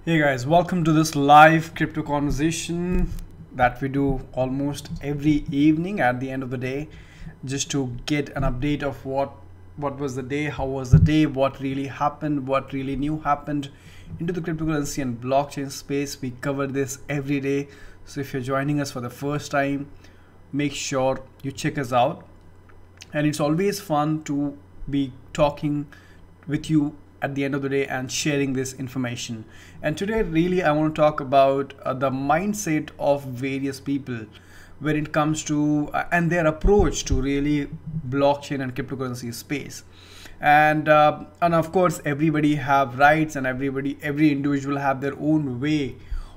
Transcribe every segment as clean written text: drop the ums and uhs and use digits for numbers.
Hey guys, welcome to this live crypto conversation that we do almost every evening at the end of the day, just to get an update of what was the day, how was the day, what really happened, what really new happened into the cryptocurrency and blockchain space. We cover this every day. So if you're joining us for the first time, make sure you check us out. And it's always fun to be talking with you at the end of the day and sharing this information. And today really I want to talk about the mindset of various people when it comes to and their approach to really blockchain and cryptocurrency space. And of course everybody have rights, and every individual have their own way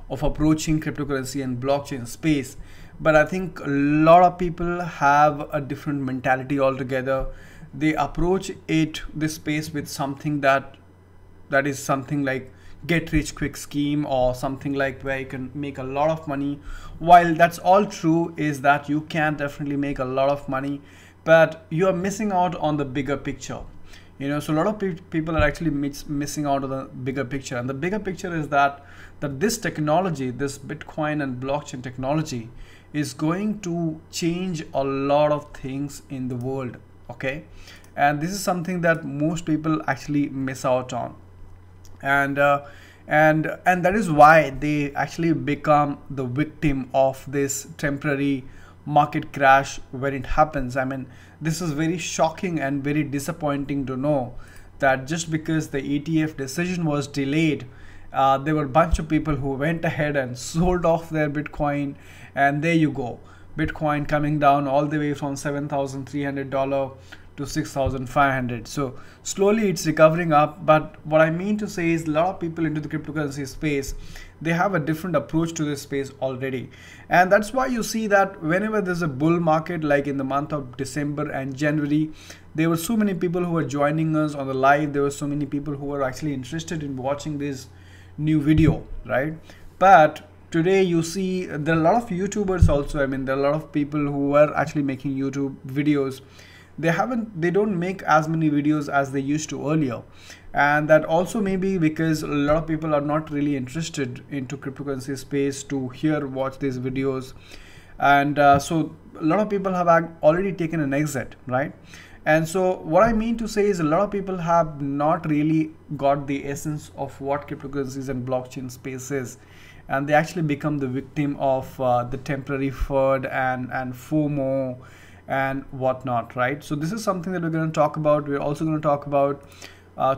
of approaching cryptocurrency and blockchain space. But I think a lot of people have a different mentality altogether. They approach this space with something that is something like get rich quick scheme, or something like where you can make a lot of money. While that's all true, is that you can definitely make a lot of money, but you are missing out on the bigger picture. So a lot of people are actually missing out on the bigger picture, and the bigger picture is that this technology, this Bitcoin and blockchain technology, is going to change a lot of things in the world. Okay, and this is something that most people actually miss out on, and that is why they actually become the victim of this temporary market crash when it happens. I mean, this is very shocking and very disappointing to know that just because the ETF decision was delayed, there were a bunch of people who went ahead and sold off their Bitcoin, and there you go, Bitcoin coming down all the way from $7,300 to 6,500. So slowly it's recovering up. But what I mean to say is, a lot of people into the cryptocurrency space, they have a different approach to this space already. And that's why you see that whenever there's a bull market, like in the month of December and January, there were so many people who were joining us on the live. There were so many people who were actually interested in watching this new video, right? But today you see there are a lot of YouTubers also. I mean, there are a lot of people who are actually making YouTube videos. They don't make as many videos as they used to earlier, and that also may be because a lot of people are not really interested into cryptocurrency space to watch these videos. And so a lot of people have already taken an exit, right? And so what I mean to say is, a lot of people have not really got the essence of what cryptocurrencies and blockchain space is, and they actually become the victim of the temporary FUD and FOMO and whatnot, right? So this is something that we're going to talk about. We're also going to talk about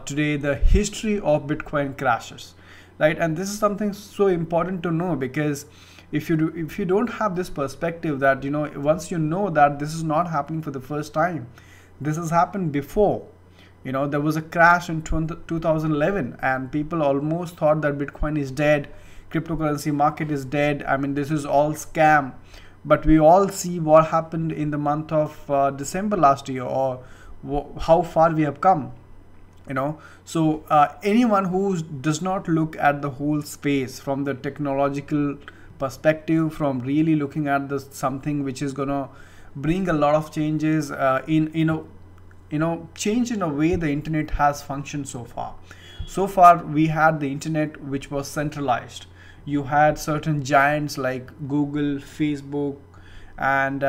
today the history of Bitcoin crashes, right? And this is something so important to know, because if you don't have this perspective that once you know that this is not happening for the first time, this has happened before. There was a crash in 2011, and people almost thought that Bitcoin is dead, cryptocurrency market is dead. I mean, this is all scam. But we all see what happened in the month of December last year, or how far we have come. So anyone who does not look at the whole space from the technological perspective, from really looking at something which is gonna bring a lot of changes change in a way the internet has functioned so far. So far we had the internet which was centralized. You had certain giants like Google, Facebook, and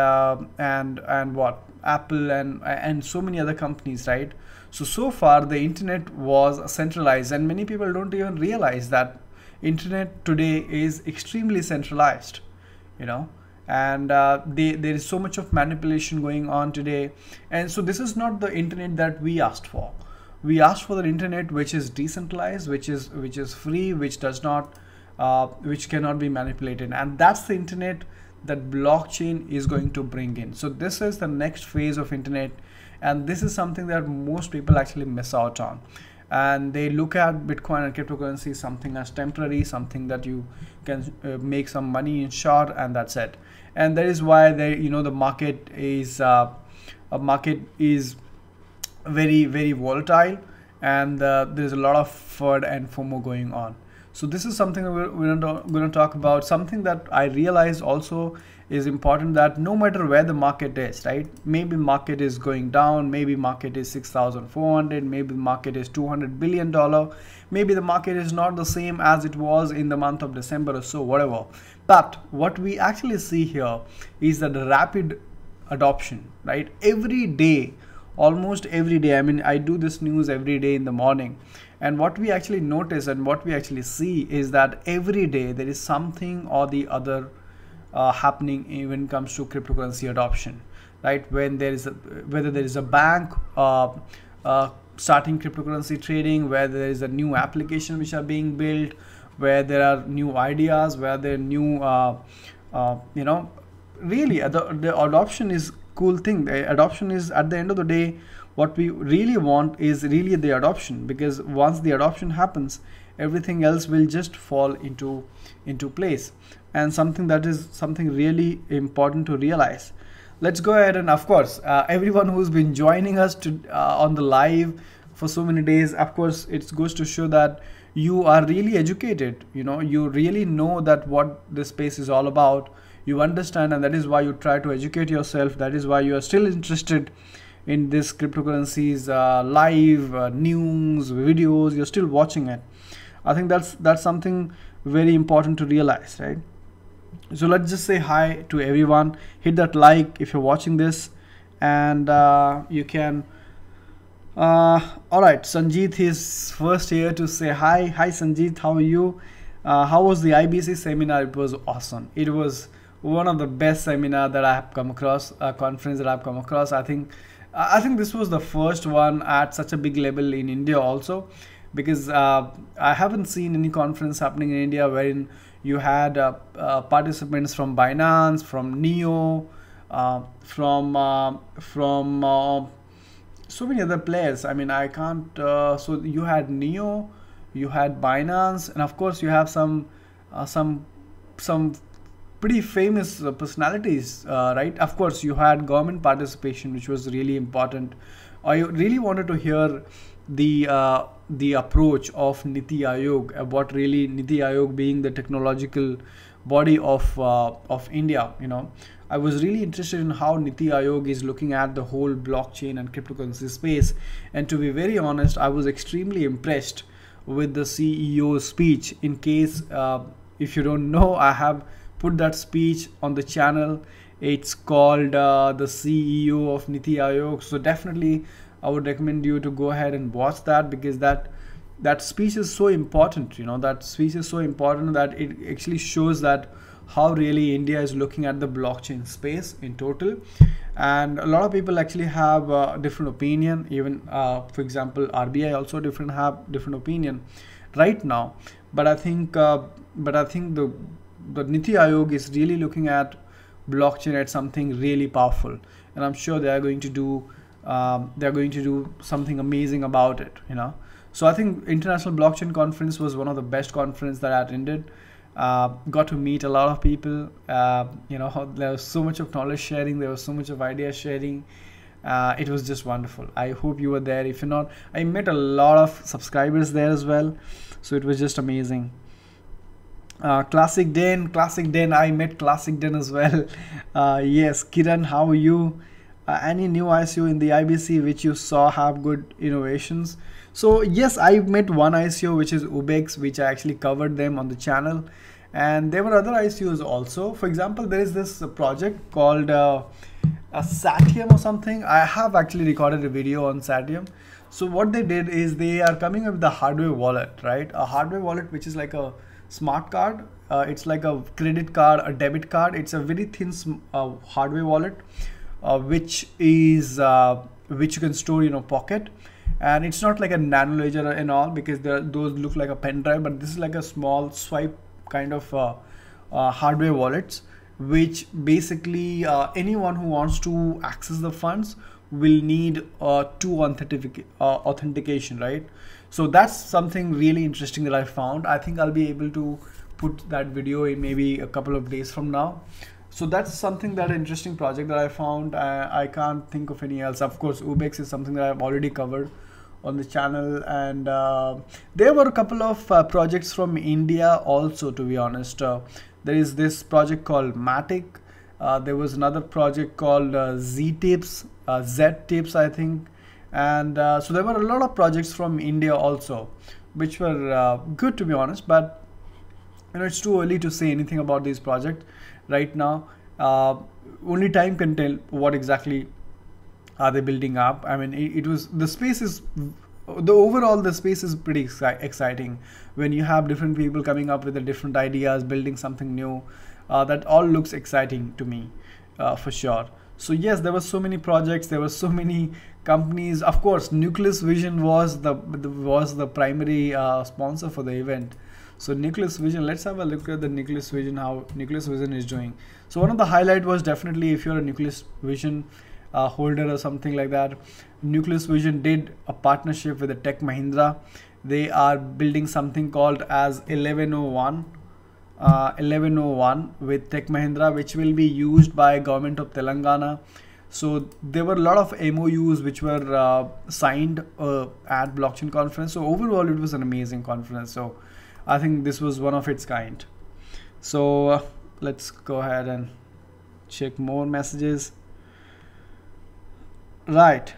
what, Apple, and so many other companies, right? So far the internet was centralized, and many people don't even realize that internet today is extremely centralized, and there is so much of manipulation going on today. And so this is not the internet that we asked for. We asked for the internet which is decentralized, which is free, which does not which cannot be manipulated, and that's the internet that blockchain is going to bring in. So this is the next phase of internet, and this is something that most people actually miss out on, and they look at Bitcoin and cryptocurrency something as temporary, something that you can make some money in short, and that's it. And that is why the market is very, very volatile, and there's a lot of FUD and FOMO going on. So this is something we're going to talk about. Something that I realized also is important, that no matter where the market is, right? Maybe market is going down, maybe market is 6,400, maybe market is $200 billion, maybe the market is not the same as it was in the month of December or so, whatever. But what we actually see here is that the rapid adoption, right? Every day, almost every day, I mean, I do this news every day in the morning, and what we actually notice and what we actually see is that every day there is something or the other happening when it comes to cryptocurrency adoption, right? When there is whether there is a bank starting cryptocurrency trading, where there is a new application which are being built, where there are new ideas, where there are new really the adoption is cool thing. The adoption is, at the end of the day, what we really want is really the adoption, because once the adoption happens, everything else will just fall into place. And something that is something really important to realize. Let's go ahead, and of course everyone who's been joining us to on the live for so many days, of course it goes to show that you are really educated. You really know that what this space is all about. You understand, and that is why you try to educate yourself. That is why you are still interested in this cryptocurrencies live news videos. You're still watching it. I think that's something very important to realize, right? So let's just say hi to everyone. Hit that like if you're watching this, and you can all right, Sanjeet is first here to say hi. Hi Sanjeet, how are you? How was the IBC seminar? It was awesome. It was one of the best seminar that I have come across, conference that I've come across. I think this was the first one at such a big level in India also, because I haven't seen any conference happening in India wherein you had participants from Binance, from NANO, from so many other players. I mean, I can't. So you had NANO, you had Binance, and of course you have some pretty famous personalities, right? Of course, you had government participation, which was really important. I really wanted to hear the approach of Niti Aayog, what really Niti Aayog being the technological body of India. I was really interested in how Niti Aayog is looking at the whole blockchain and cryptocurrency space. And to be very honest, I was extremely impressed with the CEO's speech. In case if you don't know, I have put that speech on the channel. It's called the CEO of Niti Aayog. So definitely I would recommend you to go ahead and watch that, because that speech is so important. That speech is so important that it actually shows that how really India is looking at the blockchain space in total. And a lot of people actually have a different opinion. Even for example, RBI also have different opinion right now. But I think the Niti Aayog is really looking at blockchain as something really powerful, and I'm sure they are going to do something amazing about it. So I think International Blockchain Conference was one of the best conference that I attended. Got to meet a lot of people. There was so much of knowledge sharing, there was so much of idea sharing. It was just wonderful. I hope you were there. If you're not, I met a lot of subscribers there as well, so it was just amazing. Classic Den, I met Classic Den as well. Yes, Kiran, how are you? Any new ICO in the IBC which you saw have good innovations? So yes, I met one ICO, which is Ubex, which I actually covered them on the channel, and there were other ICOs also. For example, there is this project called a Satyam or something. I have actually recorded a video on Satyam. So what they did is they are coming up with the hardware wallet, right? A hardware wallet which is like a smart card. It's like a credit card, a debit card. It's a very thin hardware wallet, which you can store in your pocket. And it's not like a nano ledger and all, because those look like a pen drive, but this is like a small swipe kind of hardware wallets, which basically anyone who wants to access the funds will need two authentication, right? So that's something really interesting that I found. I think I'll be able to put that video in maybe a couple of days from now. So that's something, that interesting project that I found. I can't think of any else. Of course, Ubex is something that I've already covered on the channel. And there were a couple of projects from India also, to be honest. There is this project called Matic. There was another project called Z-Tips, Z-Tips I think. And so there were a lot of projects from India also, which were good, to be honest. But it's too early to say anything about these projects right now. Only time can tell what exactly are they building up. I mean, it was, the space is, the space is pretty exciting when you have different people coming up with the different ideas, building something new. That all looks exciting to me, for sure. So yes, there were so many projects, there were so many companies. Of course, Nucleus Vision was the primary sponsor for the event. So Nucleus Vision, let's have a look at the Nucleus Vision, how Nucleus Vision is doing. So one of the highlight was definitely, if you're a Nucleus Vision holder or something like that, Nucleus Vision did a partnership with the Tech Mahindra. They are building something called as 1101 with Tech Mahindra, which will be used by government of Telangana. So there were a lot of MOUs which were signed at blockchain conference. So overall it was an amazing conference. So I think this was one of its kind. So let's go ahead and check more messages. Right.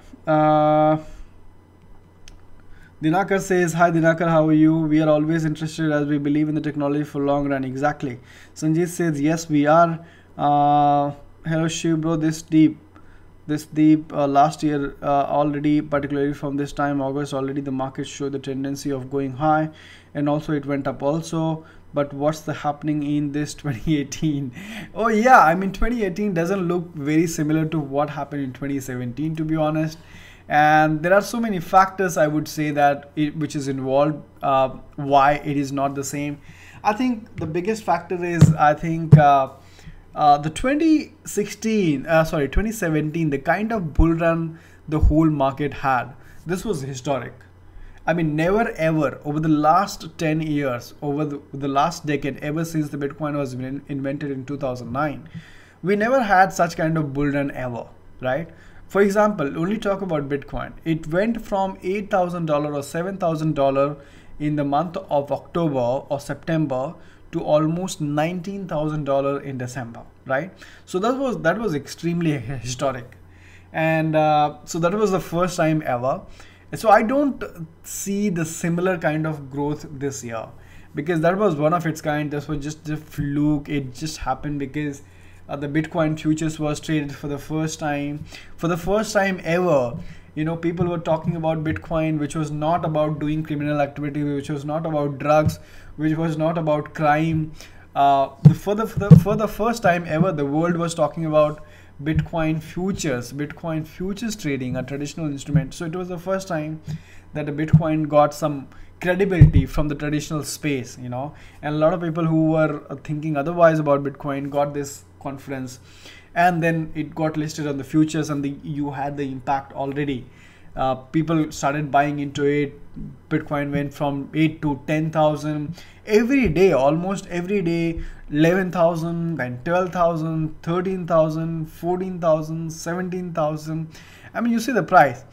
Dinakar says, hi Dinakar, how are you? We are always interested as we believe in the technology for long run. Exactly. Sanjit says, yes, we are. Hello Shiv bro, this deep last year already, particularly from this time August, already the market showed the tendency of going high, and also it went up also. But what's the happening in this 2018? Oh yeah, I mean 2018 doesn't look very similar to what happened in 2017, to be honest. And there are so many factors, I would say, that which is involved, why it is not the same. I think the biggest factor is, I think the 2017, the kind of bull run the whole market had, this was historic. I mean, never ever over the last 10 years, over the last decade, ever since the Bitcoin was invented in 2009, we never had such kind of bull run ever, right? For example, only talk about Bitcoin. It went from $8,000 or $7,000 in the month of October or September to almost $19,000 in December, right? So that was extremely historic. And so that was the first time ever. So I don't see the similar kind of growth this year, because that was one of its kind. This was just a fluke. It just happened because the Bitcoin futures was traded for the first time. For the first time ever, people were talking about Bitcoin, which was not about doing criminal activity, which was not about drugs, which was not about crime. For the first time ever, the world was talking about Bitcoin futures trading, a traditional instrument. So it was the first time that the Bitcoin got some credibility from the traditional space, and a lot of people who were thinking otherwise about Bitcoin got this conference, and then it got listed on the futures, and you had the impact already. People started buying into it. Bitcoin went from 8 to 10,000 every day, almost every day. 11,000, then 12,000, 13,000, 14,000, 17,000. I mean, you see the price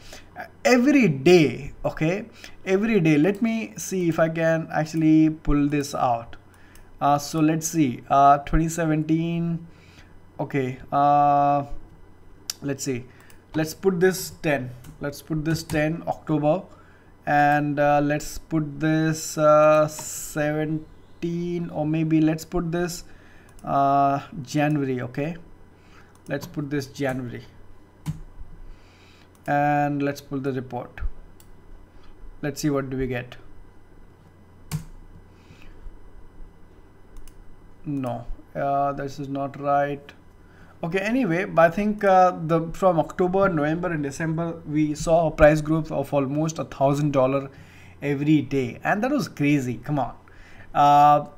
every day. Okay, every day. Let me see if I can actually pull this out. So let's see. 2017. Okay. Let's see. Let's put this 10. Let's put this 10 October, and let's put this 17, or maybe let's put this January. Okay, let's put this January, and let's pull the report. Let's see what do we get. No, this is not right. Okay, anyway, but I think from October, November and December, we saw a price growth of almost $1,000 every day, and that was crazy. Come on. That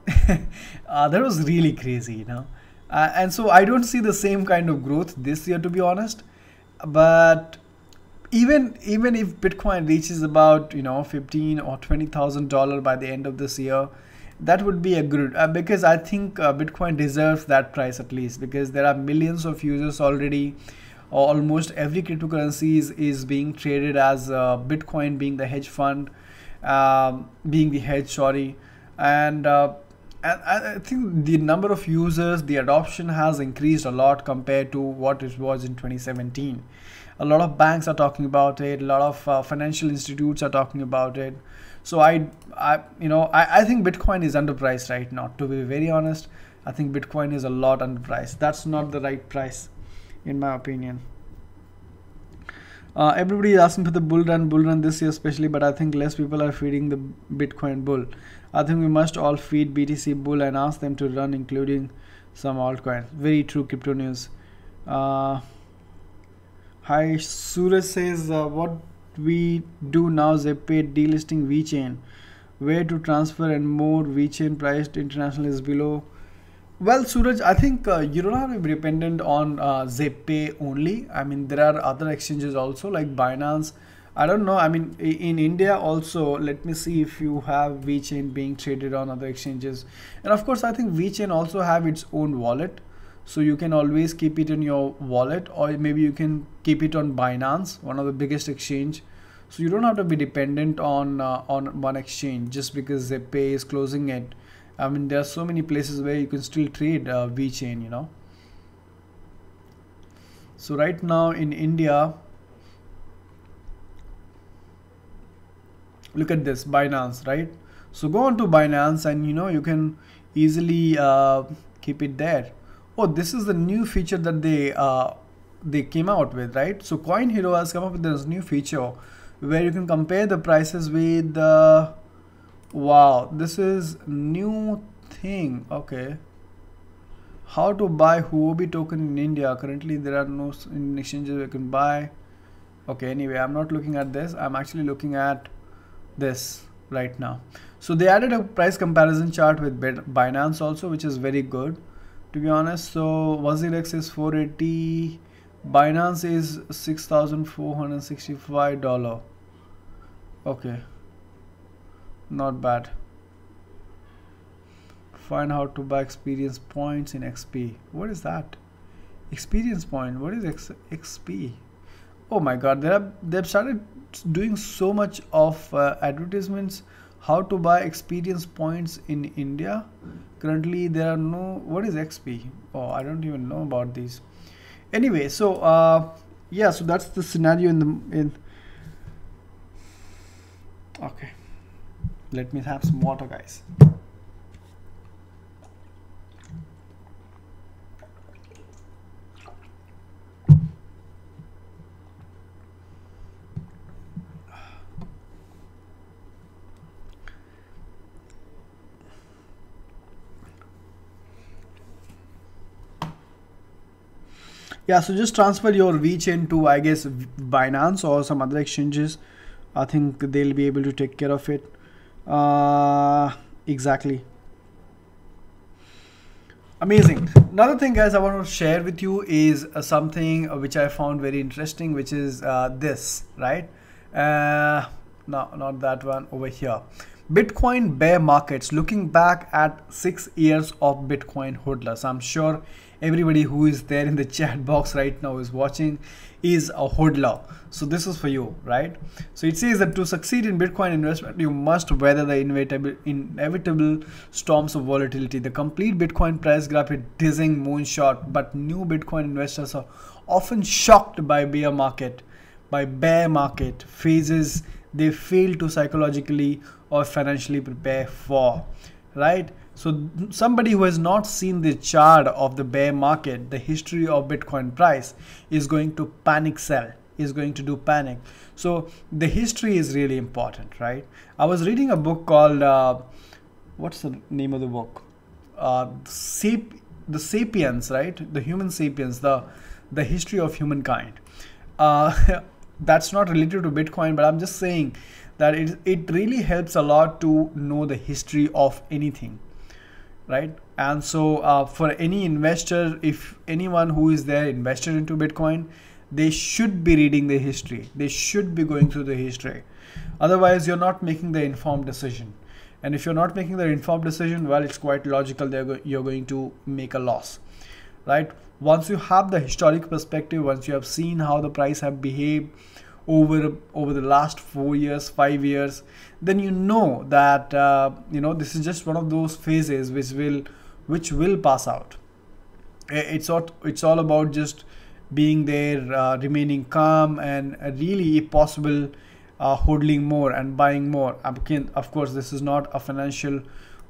was really crazy, and so I don't see the same kind of growth this year, to be honest. But even if Bitcoin reaches about $15,000 or $20,000 by the end of this year, that would be a good, because I think Bitcoin deserves that price at least, because there are millions of users already almost every cryptocurrency is being traded as Bitcoin being the hedge fund, being the hedge, sorry. And I think the number of users, the adoption has increased a lot compared to what it was in 2017. A lot of banks are talking about it. A lot of financial institutes are talking about it. So I think Bitcoin is underpriced right now. To be very honest, I think Bitcoin is a lot underpriced. That's not the right price, in my opinion. Everybody is asking for the bull run this year especially, but I think less people are feeding the Bitcoin bull. I think we must all feed BTC bull and ask them to run, including some altcoins. Very true, crypto news. Hi, Suraj says, what we do now is a paid delisting VeChain. Where to transfer and more, VeChain priced international is below. Well, Suraj, I think you don't have to be dependent on ZPay only. I mean, there are other exchanges also like Binance. I don't know. I mean, in India also, let me see if you have VeChain being traded on other exchanges. And of course, I think VeChain also have its own wallet. So you can always keep it in your wallet, or maybe you can keep it on Binance, one of the biggest exchange. So you don't have to be dependent on one exchange just because ZPay is closing it. I mean, there are so many places where you can still trade VeChain, you know. So right now in India, look at this, Binance, right? So go on to Binance and you can easily keep it there. Oh, this is the new feature that they came out with, right? So Coin Hero has come up with this new feature where you can compare the prices with the wow, this is new thing. Okay, how to buy Huobi token in India. Currently there are no exchanges you can buy. Okay, anyway, I'm not looking at this. I'm actually looking at this right now. So they added a price comparison chart with Binance also, which is very good, to be honest. So WazirX is 480, Binance is $6,465. Okay, not bad. Find how to buy experience points in XP. What is that? Experience point. What is XP? Oh my god, they've started doing so much of advertisements how to buy experience points in India. Currently there are no, what is XP? Oh, I don't even know about these. Anyway, so yeah, so that's the scenario in okay, let me have some water, guys. Yeah, so just transfer your VeChain to, I guess, Binance or some other exchanges. I think they'll be able to take care of it. Exactly. Amazing. Another thing, guys, I want to share with you is something which I found very interesting, which is this, right? No, not that one, over here. Bitcoin bear markets, looking back at 6 years of Bitcoin hodlers. I'm sure everybody who is there in the chat box right now is watching is a hodler. So this is for you, right? So it says that to succeed in Bitcoin investment, you must weather the inevitable storms of volatility. The complete Bitcoin price graph is dizzying moonshot, but new Bitcoin investors are often shocked by bear market phases they fail to psychologically or financially prepare for, right? So somebody who has not seen the chart of the bear market, the history of Bitcoin price, is going to panic sell, is going to do panic. So the history is really important, right? I was reading a book called what's the name of the book? The Sapiens, right? The Human Sapiens, the history of humankind. That's not related to Bitcoin, but I'm just saying that it really helps a lot to know the history of anything, right? And so for any investor, if anyone who is there invested into Bitcoin, they should be reading the history. They should be going through the history. Otherwise, you're not making the informed decision. And if you're not making the informed decision, well, it's quite logical that you're going to make a loss. right? Once you have the historic perspective, once you have seen how the price have behaved over the last 4 years, 5 years, then you know that this is just one of those phases which will pass out. It's all about just being there, remaining calm, and really, if possible, holding more and buying more. Again, of course, this is not a financial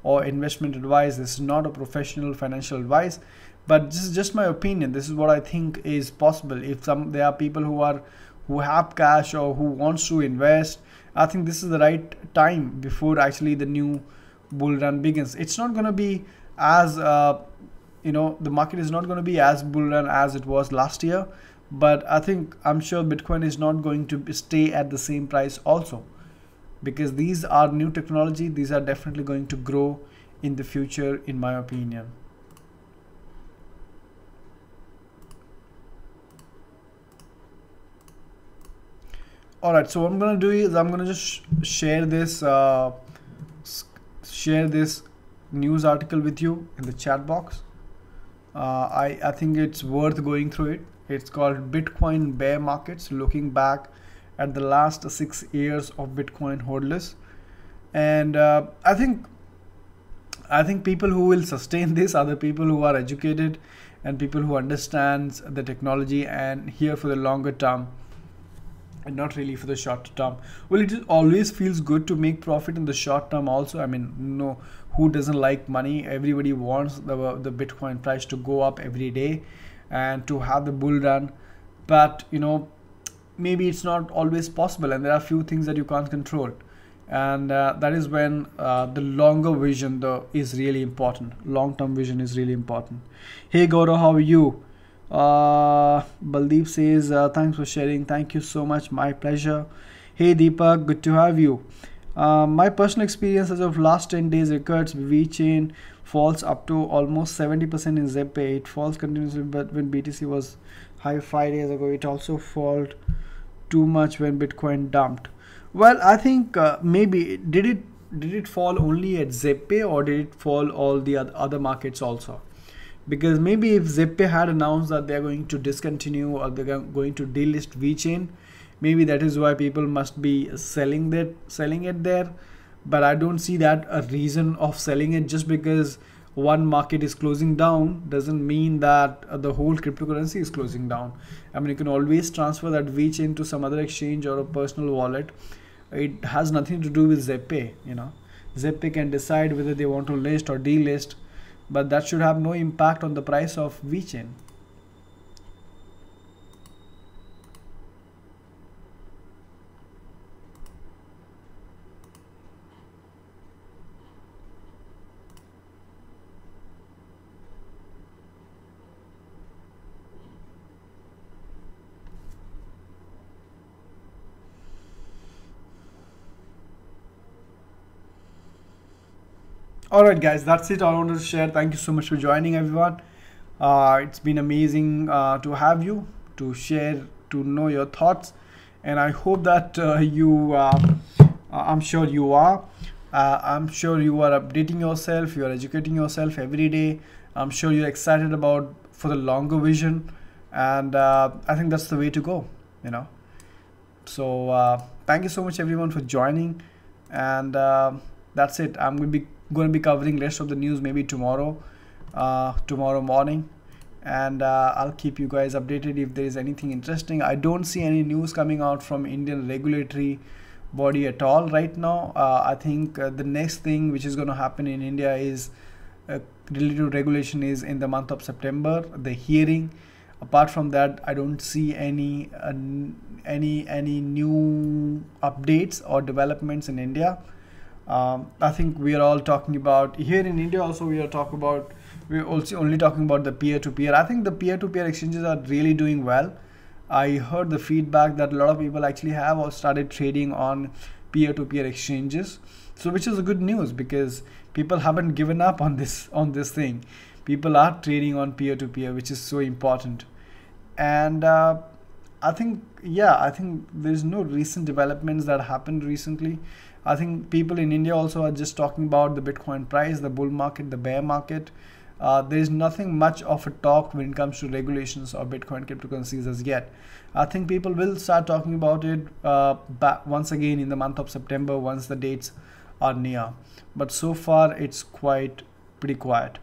or investment advice. This is not a professional financial advice, but this is just my opinion. This is what I think is possible. If there are people who have cash or who wants to invest, I think this is the right time before actually the new bull run begins. It's not going to be as the market is not going to be as bull run as it was last year, but I'm sure Bitcoin is not going to stay at the same price also, because these are new technology. These are definitely going to grow in the future, in my opinion. All right, so what I'm going to do is I'm going to just share this news article with you in the chat box. I think it's worth going through it. It's called Bitcoin Bear Markets, looking back at the last 6 years of Bitcoin holders. And I think people who will sustain this are the people who are educated and people who understands the technology and here for the longer term, and not really for the short term. Well, it always feels good to make profit in the short term also. I mean, no, who doesn't like money? Everybody wants the Bitcoin price to go up every day and to have the bull run, but maybe it's not always possible, and there are a few things that you can't control, and that is when the longer vision is really important. Long-term vision is really important. Hey Gaurav, how are you? Baldeep says thanks for sharing. Thank you so much, my pleasure. Hey Deepak, good to have you. My personal experience as of last 10 days records VeChain falls up to almost 70% in ZepPay. It falls continuously, but when BTC was high 5 days ago, it also fell too much when Bitcoin dumped. Well, I think maybe did it fall only at ZepPay, or did it fall all the other markets also? Because maybe if ZepPay had announced that they're going to discontinue or they're going to delist VeChain, maybe that is why people must be selling it there. But I don't see that a reason of selling it. Just because one market is closing down doesn't mean that the whole cryptocurrency is closing down. I mean, you can always transfer that VeChain to some other exchange or a personal wallet. It has nothing to do with ZepPay. ZepPay can decide whether they want to list or delist, but that should have no impact on the price of VeChain. Alright guys, that's it. I wanted to share. Thank you so much for joining, everyone. It's been amazing to have you, to share, to know your thoughts, and I hope that I'm sure you are. I'm sure you are updating yourself, you are educating yourself every day. I'm sure you're excited for the longer vision, and I think that's the way to go, So thank you so much everyone for joining, and that's it. I'm going to be covering rest of the news maybe tomorrow morning, and I'll keep you guys updated if there is anything interesting. I don't see any news coming out from Indian regulatory body at all right now. I think the next thing which is going to happen in India is related to regulation is in the month of September, the hearing. Apart from that, I don't see any new updates or developments in India. I think we are all talking about here in India also. We're also only talking about the peer-to-peer. I think the peer-to-peer exchanges are really doing well. I heard the feedback that a lot of people actually have or started trading on peer-to-peer exchanges, so which is a good news, because people haven't given up on this thing. People are trading on peer-to-peer, which is so important. And I think there's no recent developments that happened recently. I think people in India also are just talking about the Bitcoin price, the bull market, the bear market. There is nothing much of a talk when it comes to regulations of Bitcoin cryptocurrencies as yet. I think people will start talking about it once again in the month of September once the dates are near. But so far it's pretty quiet.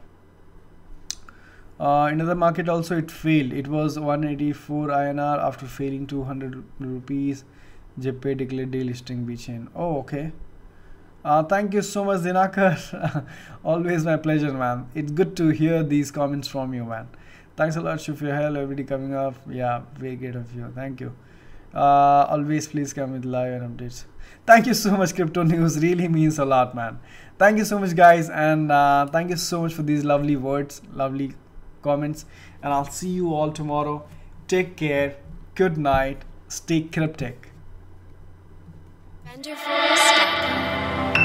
Another market also, it failed. It was 184 INR after failing 200 rupees. JP declared delisting BChain. Oh, okay. Thank you so much, Dinakar. Always my pleasure, man. It's good to hear these comments from you, man. Thanks a lot, Shuf, your help, everybody coming up. Yeah, very great of you. Thank you. Always please come with live and updates. Thank you so much, Crypto News. Really means a lot, man. Thank you so much, guys. And thank you so much for these lovely words, lovely comments. And I'll see you all tomorrow. Take care. Good night. Stay cryptic. Wonderful stuff.